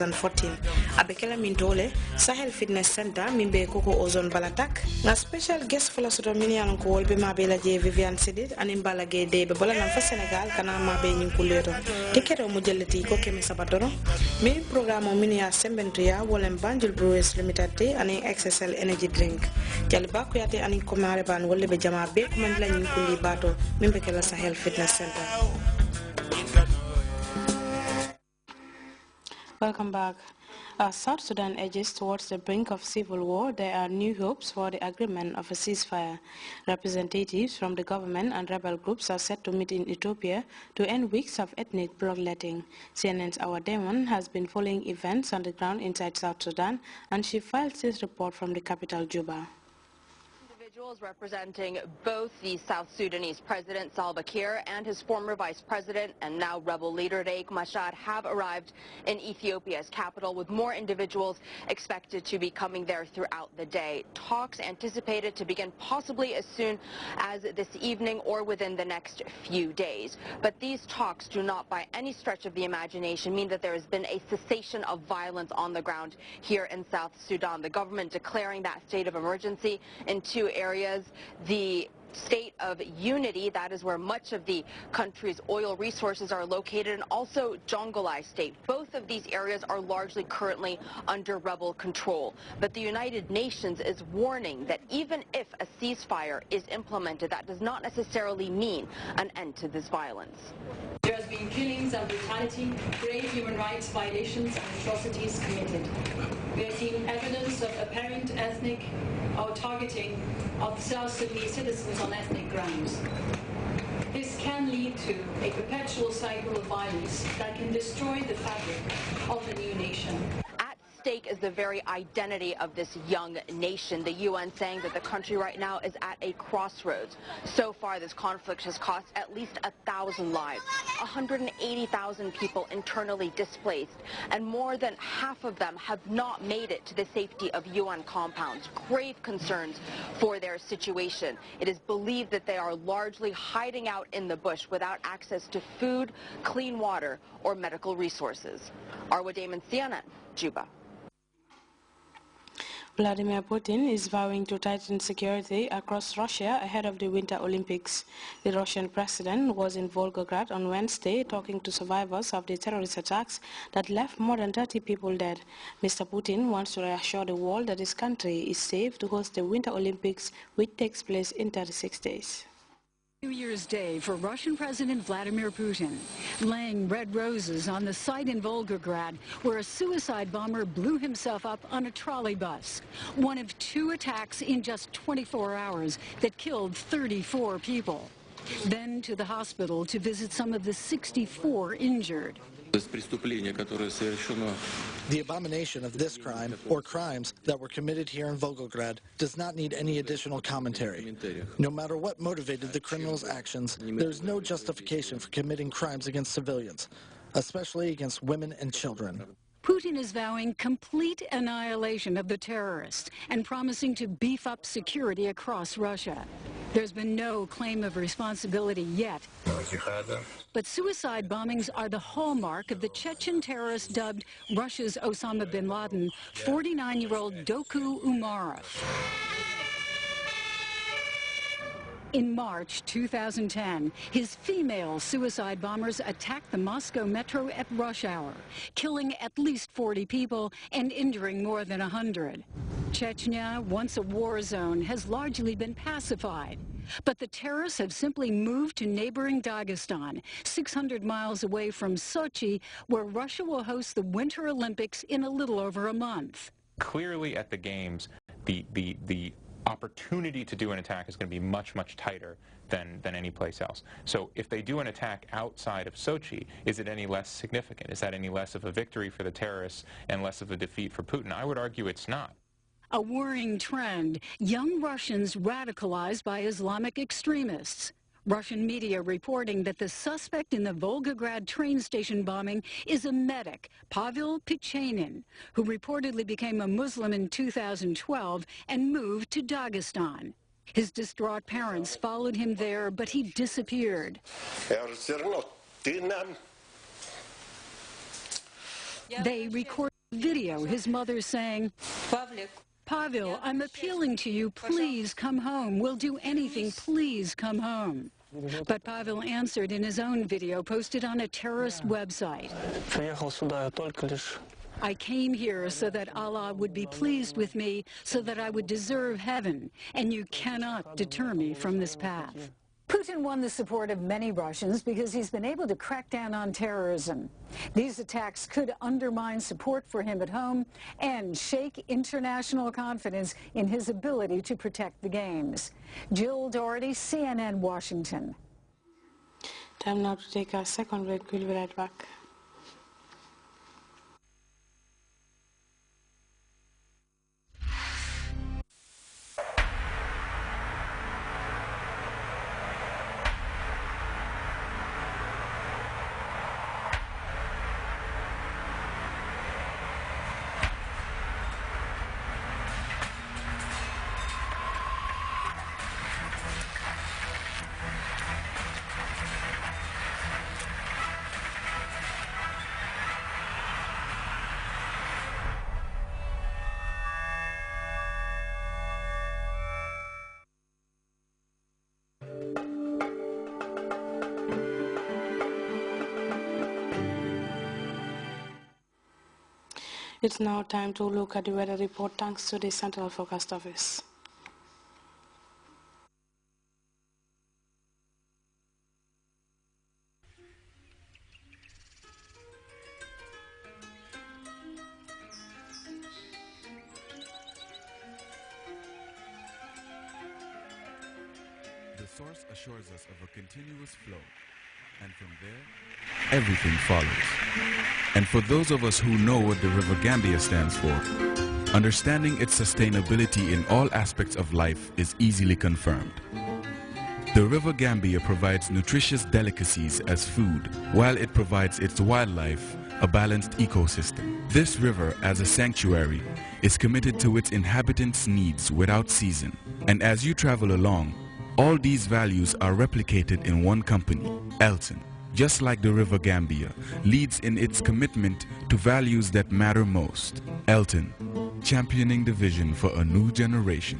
2014 abekela mindole Sahel Fitness Center mimbe koko ozone balatak na special guest for la soto minian ko wolbe mabe la je Vivian Sidid anim balage de be bola nan fa Senegal kana mabe nyin kuleto tikero mo jelleti ko kemi sabatoro mi programme minia sembentuya wolem Banjul Brewers Limited te ani XSL energy drink jalba ko yate ani ko mare ban wolle be jama be ko man la nyin kuli bato mimbe kala Sahel Fitness Center. Welcome back. As South Sudan edges towards the brink of civil war, there are new hopes for the agreement of a ceasefire. Representatives from the government and rebel groups are set to meet in Ethiopia to end weeks of ethnic bloodletting. CNN's Our Demon has been following events on the ground inside South Sudan, and she files this report from the capital, Juba. Individuals representing both the South Sudanese President Salva Kiir and his former vice president and now rebel leader Riek Machar have arrived in Ethiopia's capital, with more individuals expected to be coming there throughout the day. Talks anticipated to begin possibly as soon as this evening or within the next few days. But these talks do not by any stretch of the imagination mean that there has been a cessation of violence on the ground here in South Sudan. The government declaring that state of emergency in two areas: the state of unity, that is where much of the country's oil resources are located, and also Jonglei state. Both of these areas are largely currently under rebel control. But the United Nations is warning that even if a ceasefire is implemented, that does not necessarily mean an end to this violence. There has been killings and brutality, grave human rights violations and atrocities committed. We are seeing evidence of apparent ethnic or targeting of South Sudanese citizens on ethnic grounds. This can lead to a perpetual cycle of violence that can destroy the fabric of the new nation. Stake is the very identity of this young nation. The UN saying that the country right now is at a crossroads. So far, this conflict has cost at least 1,000 lives, 180,000 people internally displaced, and more than half of them have not made it to the safety of UN compounds. Grave concerns for their situation. It is believed that they are largely hiding out in the bush without access to food, clean water, or medical resources. Arwa Damon, CNN, Juba. Vladimir Putin is vowing to tighten security across Russia ahead of the Winter Olympics. The Russian president was in Volgograd on Wednesday talking to survivors of the terrorist attacks that left more than 30 people dead. Mr. Putin wants to reassure the world that his country is safe to host the Winter Olympics, which takes place in 36 days. New Year's Day for Russian President Vladimir Putin, laying red roses on the site in Volgograd where a suicide bomber blew himself up on a trolley bus. One of two attacks in just 24 hours that killed 34 people. Then to the hospital to visit some of the 64 injured. The abomination of this crime, or crimes that were committed here in Volgograd, does not need any additional commentary. No matter what motivated the criminals' actions, there is no justification for committing crimes against civilians, especially against women and children. Putin is vowing complete annihilation of the terrorists and promising to beef up security across Russia. There's been no claim of responsibility yet, but suicide bombings are the hallmark of the Chechen terrorist dubbed Russia's Osama bin Laden, 49-year-old Doku Umarov. In March 2010, his female suicide bombers attacked the Moscow metro at rush hour, killing at least 40 people and injuring more than 100. Chechnya, once a war zone, has largely been pacified. But the terrorists have simply moved to neighboring Dagestan, 600 miles away from Sochi, where Russia will host the Winter Olympics in a little over a month. Clearly at the Games, the opportunity to do an attack is going to be much, much tighter than any place else. So if they do an attack outside of Sochi, is it any less significant? Is that any less of a victory for the terrorists and less of a defeat for Putin? I would argue it's not. A worrying trend, young Russians radicalized by Islamic extremists. Russian media reporting that the suspect in the Volgograd train station bombing is a medic, Pavel Pichanin, who reportedly became a Muslim in 2012 and moved to Dagestan. His distraught parents followed him there, but he disappeared. They record Video, his mother saying, Pavel, I'm appealing to you, please come home. We'll do anything, please come home. But Pavel answered in his own video posted on a terrorist website. I came here so that Allah would be pleased with me, so that I would deserve heaven, and you cannot deter me from this path. Putin won the support of many Russians because he's been able to crack down on terrorism. These attacks could undermine support for him at home and shake international confidence in his ability to protect the games. Jill Doherty, CNN, Washington. Time now to take a second break. We'll be right back. It's now time to look at the weather report thanks to the Central Forecast Office. The source assures us of a continuous flow, and from there, everything follows. And for those of us who know what the River Gambia stands for, understanding its sustainability in all aspects of life is easily confirmed. The River Gambia provides nutritious delicacies as food, while it provides its wildlife a balanced ecosystem. This river, as a sanctuary, is committed to its inhabitants' needs without season. And as you travel along, all these values are replicated in one company, Elton. Just like the River Gambia, leads in its commitment to values that matter most. Elton, championing the vision for a new generation.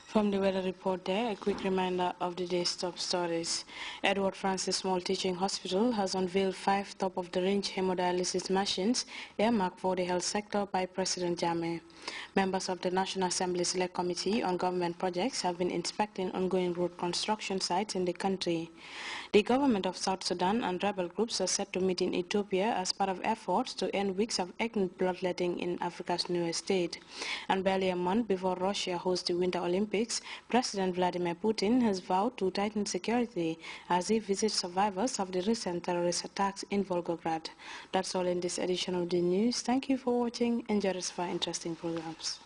From the weather report there, a quick reminder of the day's top stories. Edward Francis Small Teaching Hospital has unveiled 5 top-of-the-range hemodialysis machines earmarked for the health sector by President Jammeh. Members of the National Assembly Select Committee on Government Projects have been inspecting ongoing road construction sites in the country. The government of South Sudan and rebel groups are set to meet in Ethiopia as part of efforts to end weeks of ethnic bloodletting in Africa's newest state. And barely a month before Russia hosts the Winter Olympics, President Vladimir Putin has vowed to tighten security as he visits survivors of the recent terrorist attacks in Volgograd. That's all in this edition of the news. Thank you for watching. Enjoy the interesting programs.